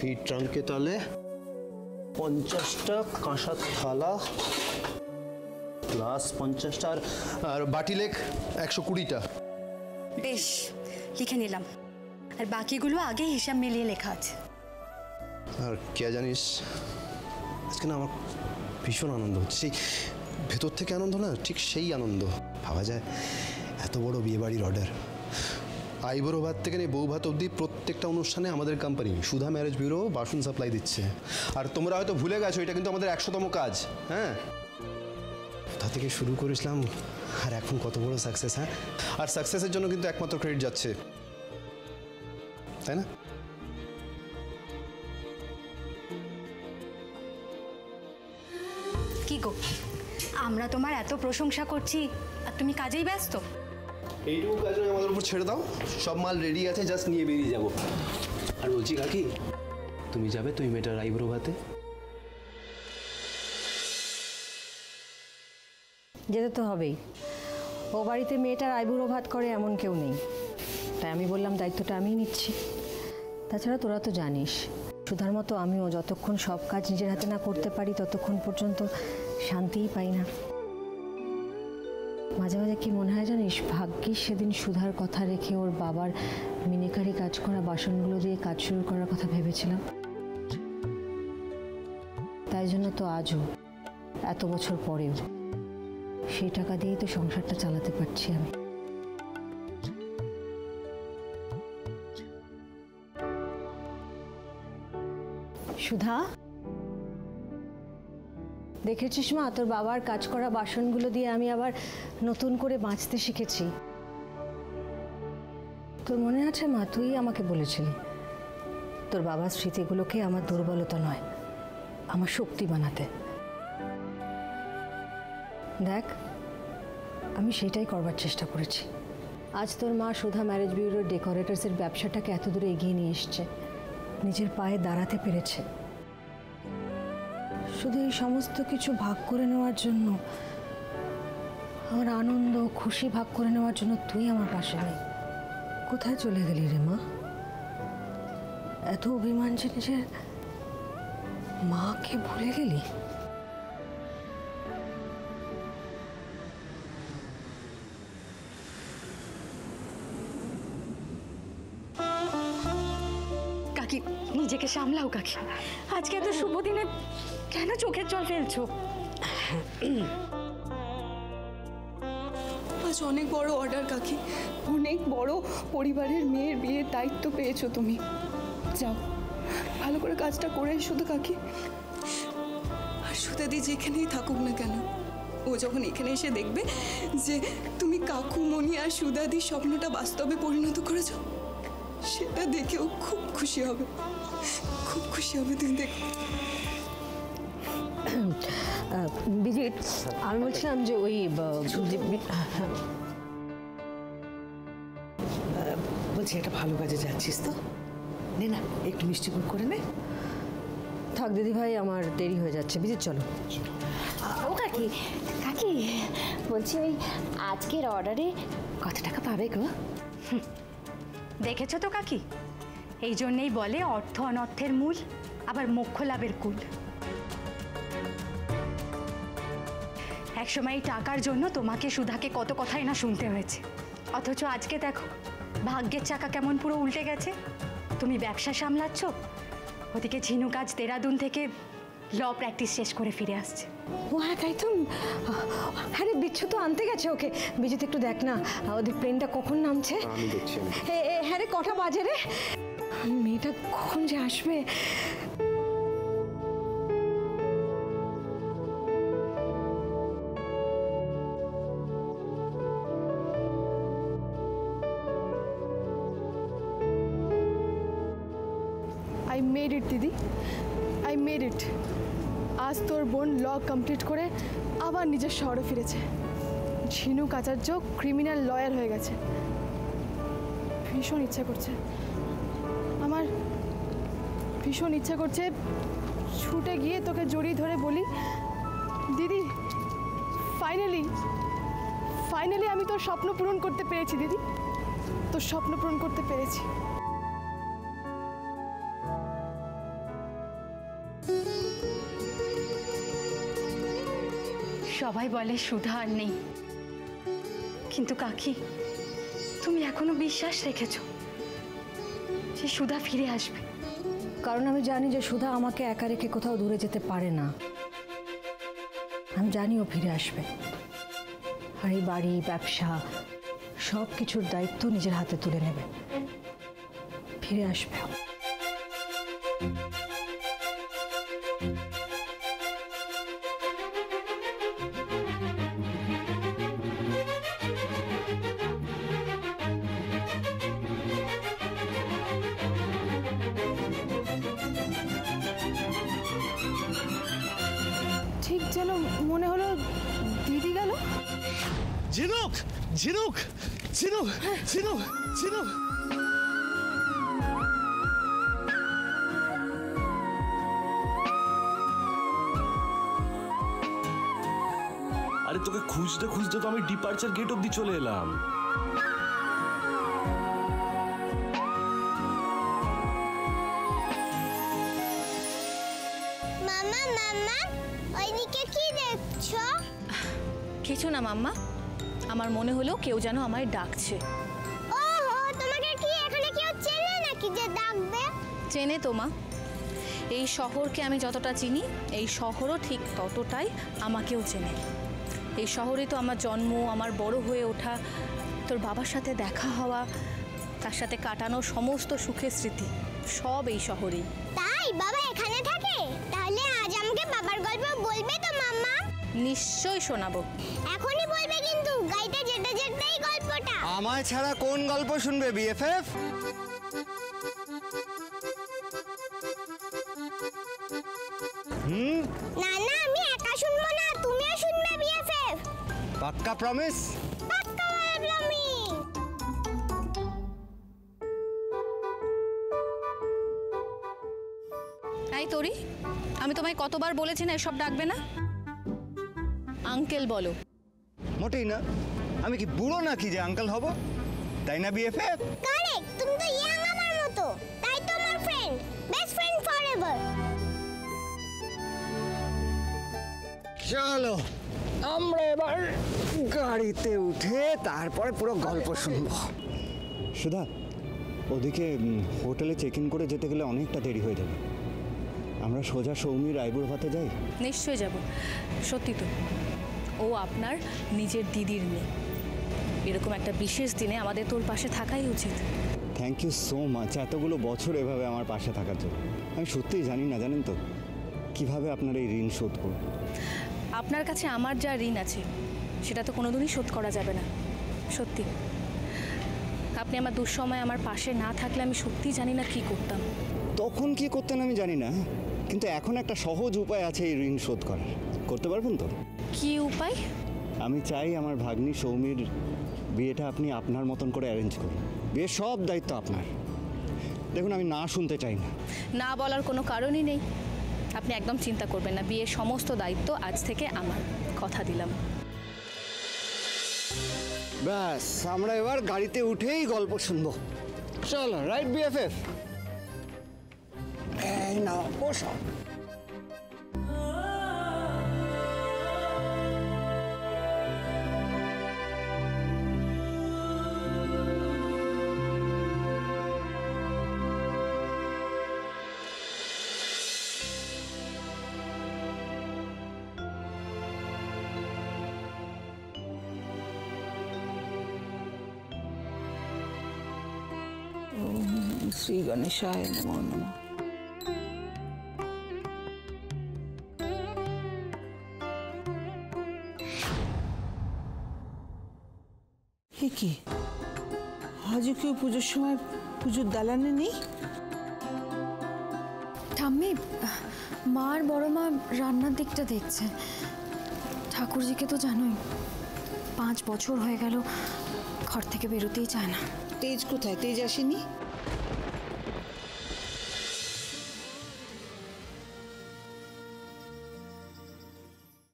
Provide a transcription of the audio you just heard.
এই ট্রাঙ্কে তাহলে 50টা কাঁসার থালা প্লাস 50টা আর বাটি লেক 120টা। বেশ, লিখে নিলাম। আর বাকিগুলো আগে হিসাব মিলিয়ে লেখা আছে। আর কে জানিস, আজকে না আমার ভীষণ আনন্দ হচ্ছে, সেই ভেতর থেকে আনন্দ না, ঠিক সেই আনন্দ। ভাবা যায় এত বড় বিয়েবাড়ির অর্ডার, আইবুড়ো ভাত থেকে নিয়ে বউ ভাত অবধি প্রত্যেকটা অনুষ্ঠানে আমাদের কোম্পানি সুধা ম্যারেজ ব্যুরো বাসন সাপ্লাই দিচ্ছে। আর তোমরা হয়তো ভুলে গেছো এটা কিন্তু আমাদের 100তম কাজ। হ্যাঁ, কোথা থেকে শুরু করেছিলাম আর এখন কত বড় সাকসেস। হ্যাঁ, আর সাকসেসের জন্য কিন্তু একমাত্র ক্রেডিট যাচ্ছে, তাই না? কি গো, আমরা তোমার এত প্রশংসা করছি আর তুমি কাজেই ব্যস্ত? এইটুকু কাজ আমাদের উপর ছেড়ে দাও, সব মাল রেডি আছে, জাস্ট নিয়ে বেরিয়ে যাবো। আর বলছি কাকি, তুমি যাবে তুমি মেয়েটার আইবুড়ো ভাতে? যেতে তো হবেই, ও বাড়িতে মেয়েটার আইবুড়ো ভাত করে এমন কেউ নেই, তাই আমি বললাম দায়িত্বটা আমিই নিচ্ছি। তাছাড়া তোরা তো জানিস, সুধার মতো আমিও যতক্ষণ সব কাজ নিজের হাতে না করতে পারি ততক্ষণ পর্যন্ত শান্তিই পাই না। মাঝে মাঝে কি মনে হয় জানিস, ভাগ্যিস সেদিন সুধার কথা রেখে ওর বাবার মিনিকারি কাজ করা বাসনগুলো দিয়ে কাজ শুরু করার কথা ভেবেছিলাম। তাই জন্য তো আজও এত বছর পরেও সেই টাকা দিয়েই তো সংসারটা চালাতে পারছি আমি। সুধা, দেখেছিস মা, তোর বাবার কাজ করা বাসনগুলো দিয়ে আমি আবার নতুন করে বাঁচতে শিখেছি। তোর মনে আছে মা, তুই আমাকে বলেছিলি তোর বাবার স্মৃতিগুলোকে আমার দুর্বলতা নয়, আমার শক্তি বানাতে। দেখ, আমি সেটাই করবার চেষ্টা করেছি। আজ তোর মা সুধা ম্যারেজ ব্যুরোর ডেকোরেটরসের ব্যবসাটাকে এত দূরে এগিয়ে নিয়ে এসছে, নিজের পায়ে দাঁড়াতে পেরেছে। শুধু এই সমস্ত কিছু ভাগ করে নেওয়ার জন্য, আমার আনন্দ খুশি ভাগ করে নেওয়ার জন্য তুই আমার পাশে নেই। কোথায় চলে গেলি রে মা? এত অভিমান যে নিজের মাকে ভুলে গেলি? কাকি, নিজেকে সামলাও কাকি। আজকে এত শুভ দিনে কেন চোখের জল ফেলছো? আজ অনেক বড় অর্ডার কাকি, অনেক বড় পরিবারের মেয়ের বিয়ের দায়িত্ব পেয়েছো তুমি। যাও, ভালো করে কাজটা করে এসো তো কাকি। আর সুধাদি যেখানেই থাকুক না কেন, ও যখন এখানে এসে দেখবে যে তুমি কাকুমণি আর সুধাদির স্বপ্নটা বাস্তবে পরিণত করেছো, সেটা দেখেও খুব খুশি হবে, খুব খুশি হবে তুমি দেখো। বিজিত, আমি বলছিলাম যে ওই বলছি একটা ভালো কাজে যাচ্ছিস তো, নে না একটু মিষ্টি মুখ করে নে। থাক দিদি ভাই, আমার দেরি হয়ে যাচ্ছে, বিজিত চলো। ও কাকি, কাকি বলছি ওই আজকের অর্ডারে কত টাকা পাবে গো? দেখেছো তো কাকি, এই জন্যেই বলে অর্থ অনর্থের মূল, আবার মোক্ষ লাভের কুল। একসময় টাকার জন্য তোমাকে সুধাকে কত কথাই না শুনতে হয়েছে, অথচ আজকে দেখো ভাগ্যের চাকা কেমন পুরো উল্টে গেছে। তুমি ব্যবসা সামলাচ্ছ, ওদিকে ঝিনু কাজ দেরাদুন থেকে ল প্র্যাকটিস শেষ করে ফিরে আসছে। ও হ্যাঁ, তাই তো। হ্যাঁ রে, বিচ্ছু তো আনতে গেছে ওকে। বিজিত একটু দেখ না ওদের প্লেনটা কখন নামছে। আমি দেখছি। হ্যাঁ রে, কটা বাজে রে? মেয়েটা কখন যে আসবে। I made it দিদি, I made it. আজ তোর বোন ল কমপ্লিট করে আবার নিজের শহরে ফিরেছে। ঝিনুক আচার্য ক্রিমিনাল লয়ার হয়ে গেছে। ভীষণ ইচ্ছা করছে, আমার ভীষণ ইচ্ছা করছে ছুটে গিয়ে তোকে জড়িয়ে ধরে বলি, দিদি ফাইনালি আমি তোর স্বপ্ন পূরণ করতে পেরেছি দিদি, তোর স্বপ্ন পূরণ করতে পেরেছি। সবাই বলে সুধা আর নেই, কিন্তু কাকি তুমি এখনো বিশ্বাস রেখেছো যে সুধা ফিরে আসবে? কারণ আমি জানি যে সুধা আমাকে একা রেখে কোথাও দূরে যেতে পারে না। আমি জানি ও ফিরে আসবে, আর এই বাড়ি, ব্যবসা, সব কিছুর দায়িত্ব নিজের হাতে তুলে নেবে। ফিরে আসবে। ঠিক যেন মনে হলো দিদি গেল। ঝিনুক, ঝিনুক, ঝিনুক, ঝিনুক, ঝিনুক। আরে তোকে খুঁজতে খুঁজতে তো আমি ডিপার্চার গেট অব্দি চলে এলাম। মামা মামা ওইদিকে কি দেখছো? কিছু না মাম্মা, আমার মনে হলো কেউ যেন আমায় ডাকছে। ওহো, তোমাকে কি এখানে কেউ চেনে নাকি যে ডাকবে? চেনে তো মা, এই শহরকে আমি যতটা চিনি এই শহরও ঠিক ততটাই আমাকেও চেনে। এই শহরেই তো আমার জন্ম, আমার বড় হয়ে ওঠা, তোর বাবার সাথে দেখা হওয়া, তার সাথে কাটানো সমস্ত সুখের স্মৃতি সব এই শহরেই। তাই বাবা এখানে থাকে? তাহলে আজ আমাকে বাবার গল্প বলবে তো মাম্মা? নিশ্চয়ই শোনাবো। এখনই বলবে কিন্তু, গাইতে যেতে যেতেই গল্পটা। আমায় ছাড়া কোন গল্প শুনবে বিএফএফ? না না, আমি একা শুনবো না, তুমিও শুনবে বিএফএফ। পাক্কা প্রমিস? পাক্কা বললামই। এই তোরি, আমি তোমায় কতবার বলেছি না এসব ডাকবে না? আঙ্কেল বলো। মোটেই না। আমি কি বুড়ো নাকি যে আঙ্কেল হব? তাই না বিএফএফ? কারেক্ট, তুমি তো ইয়াং আমার মতো, তাই তো আমার ফ্রেন্ড, বেস্ট ফ্রেন্ড ফরএভার। চলো আমরা এবার গাড়িতে উঠে তারপরে পুরো গল্প শুনবো। সুধা, ওদিকে হোটেলে চেক ইন করে যেতে গেলে অনেকটা দেরি হয়ে যাবে। আমরা সোজা সৌমির আইবুড়ো ভাতে যাই? নিশ্চয়ই যাব, সত্যি তো। ও আপনার নিজের দিদির মেয়ে, এরকম একটা বিশেষ দিনে আমাদের তোর পাশে থাকাই উচিত। থ্যাংক ইউ সো মাচ এতগুলো বছর এভাবে আমার পাশে থাকার জন্য। আমি সত্যিই জানি না, জানেন তো, কিভাবে আপনার এই ঋণ শোধ করব। আপনার কাছে আমার যা ঋণ আছে সেটা তো কোনোদিনই শোধ করা যাবে না, সত্যি। আপনি আমার দুঃসময় আমার পাশে না থাকলে আমি সত্যিই জানি না কি করতাম। তখন কি করতেন আমি জানি না, কিন্তু এখন একটা সহজ উপায় আছে এই ঋণ শোধ করার। করতে পারবেন তো? কি উপায়? আমি চাই আমার ভাগ্নি সৌমির বিয়েটা আপনি আপনার মতন করে অ্যারেঞ্জ করুন। বিয়ের সব দায়িত্ব আপনার। দেখুন, আমি না শুনতে চাই না। না বলার কোনো কারণই নেই। আপনি একদম চিন্তা করবেন না, বিয়ের সমস্ত দায়িত্ব আজ থেকে আমার, কথা দিলাম। ব্যাস, আমরা এবার গাড়িতে উঠেই গল্প শুনবো। চলো, রাইট বিএফএফ? এই নাও, বসো। শ্রী গণেশায় নমো নমঃ। কি আজও কেউ পুজোর সময় পুজোর দালানে নেই? ঠাম্মি, মা আর বড় মা রান্নার দিকটা দেখছে। ঠাকুরজিকে তো জানোই, 5 বছর হয়ে গেল ঘর থেকে বেরোতেই চায় না। তেজ কোথায়? তেজ আসেনি?